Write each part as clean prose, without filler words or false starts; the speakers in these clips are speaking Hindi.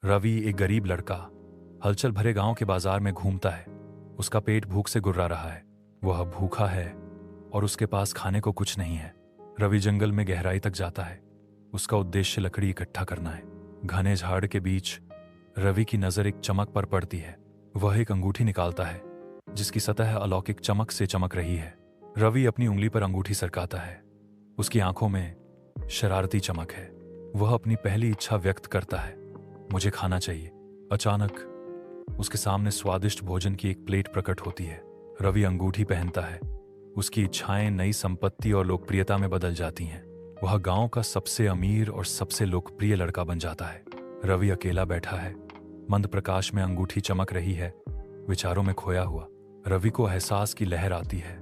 रवि एक गरीब लड़का हलचल भरे गांव के बाजार में घूमता है। उसका पेट भूख से गुर्रा रहा है। वह भूखा है और उसके पास खाने को कुछ नहीं है। रवि जंगल में गहराई तक जाता है। उसका उद्देश्य लकड़ी इकट्ठा करना है। घने झाड़ के बीच रवि की नजर एक चमक पर पड़ती है। वह एक अंगूठी निकालता है जिसकी सतह अलौकिक चमक से चमक रही है। रवि अपनी उंगली पर अंगूठी सरकाता है। उसकी आंखों में शरारती चमक है। वह अपनी पहली इच्छा व्यक्त करता है, मुझे खाना चाहिए। अचानक उसके सामने स्वादिष्ट भोजन की एक प्लेट प्रकट होती है। रवि अंगूठी पहनता है। उसकी इच्छाएं नई संपत्ति और लोकप्रियता में बदल जाती हैं। वह गांव का सबसे अमीर और सबसे लोकप्रिय लड़का बन जाता है। रवि अकेला बैठा है। मंद प्रकाश में अंगूठी चमक रही है, विचारों में खोया हुआ। रवि को एहसास की लहर आती है,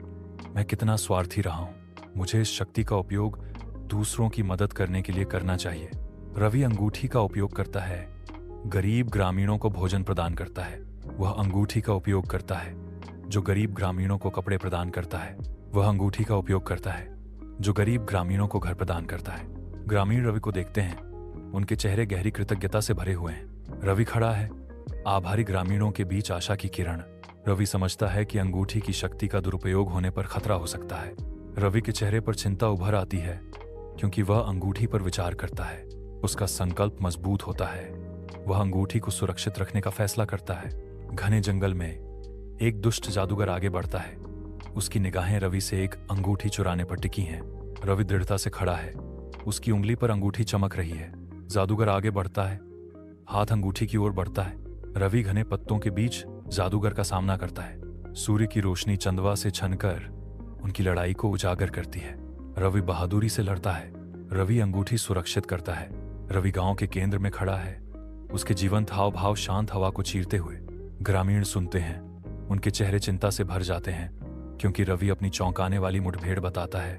मैं कितना स्वार्थी रहा हूं। मुझे इस शक्ति का उपयोग दूसरों की मदद करने के लिए करना चाहिए। रवि अंगूठी का उपयोग करता है, गरीब ग्रामीणों को भोजन प्रदान करता है। वह अंगूठी का उपयोग करता है जो गरीब ग्रामीणों को कपड़े प्रदान करता है। वह अंगूठी का उपयोग करता है जो गरीब ग्रामीणों को घर प्रदान करता है। ग्रामीण रवि को देखते हैं, उनके चेहरे गहरी कृतज्ञता से भरे हुए हैं। रवि खड़ा है, आभारी ग्रामीणों के बीच आशा की किरण। रवि समझता है कि अंगूठी की शक्ति का दुरुपयोग होने पर खतरा हो सकता है। रवि के चेहरे पर चिंता उभर आती है क्योंकि वह अंगूठी पर विचार करता है। उसका संकल्प मजबूत होता है। वह अंगूठी को सुरक्षित रखने का फैसला करता है। घने जंगल में एक दुष्ट जादूगर आगे बढ़ता है। उसकी निगाहें रवि से एक अंगूठी चुराने पर टिकी हैं। रवि दृढ़ता से खड़ा है। उसकी उंगली पर अंगूठी चमक रही है। जादूगर आगे बढ़ता है, हाथ अंगूठी की ओर बढ़ता है। रवि घने पत्तों के बीच जादूगर का सामना करता है। सूर्य की रोशनी चंदवा से छनकर उनकी लड़ाई को उजागर करती है। रवि बहादुरी से लड़ता है। रवि अंगूठी सुरक्षित करता है। रवि गांव के केंद्र में खड़ा है, उसके जीवंत हाव भाव शांत हवा को चीरते हुए। ग्रामीण सुनते हैं, उनके चेहरे चिंता से भर जाते हैं क्योंकि रवि अपनी चौंकाने वाली मुठभेड़ बताता है,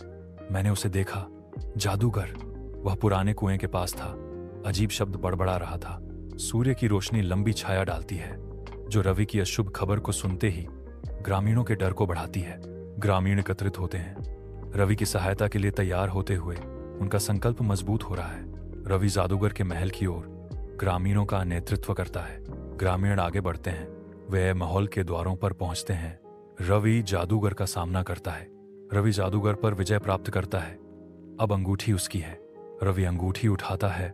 मैंने उसे देखा, जादूगर। वह पुराने कुएं के पास था। अजीब शब्द बड़बड़ा रहा था। सूर्य की रोशनी लंबी छाया डालती है जो रवि की अशुभ खबर को सुनते ही ग्रामीणों के डर को बढ़ाती है। ग्रामीण एकत्रित होते हैं, रवि की सहायता के लिए तैयार होते हुए। उनका संकल्प मजबूत हो रहा है। रवि जादूगर के महल की ओर ग्रामीणों का नेतृत्व करता है। ग्रामीण आगे बढ़ते हैं, वे महल के द्वारों पर पहुंचते हैं। रवि जादूगर का सामना करता है। रवि जादूगर पर विजय प्राप्त करता है। अब अंगूठी उसकी है। रवि अंगूठी उठाता है,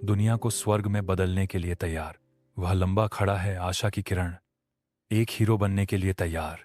दुनिया को स्वर्ग में बदलने के लिए तैयार। वह लंबा खड़ा है, आशा की किरण, एक हीरो बनने के लिए तैयार।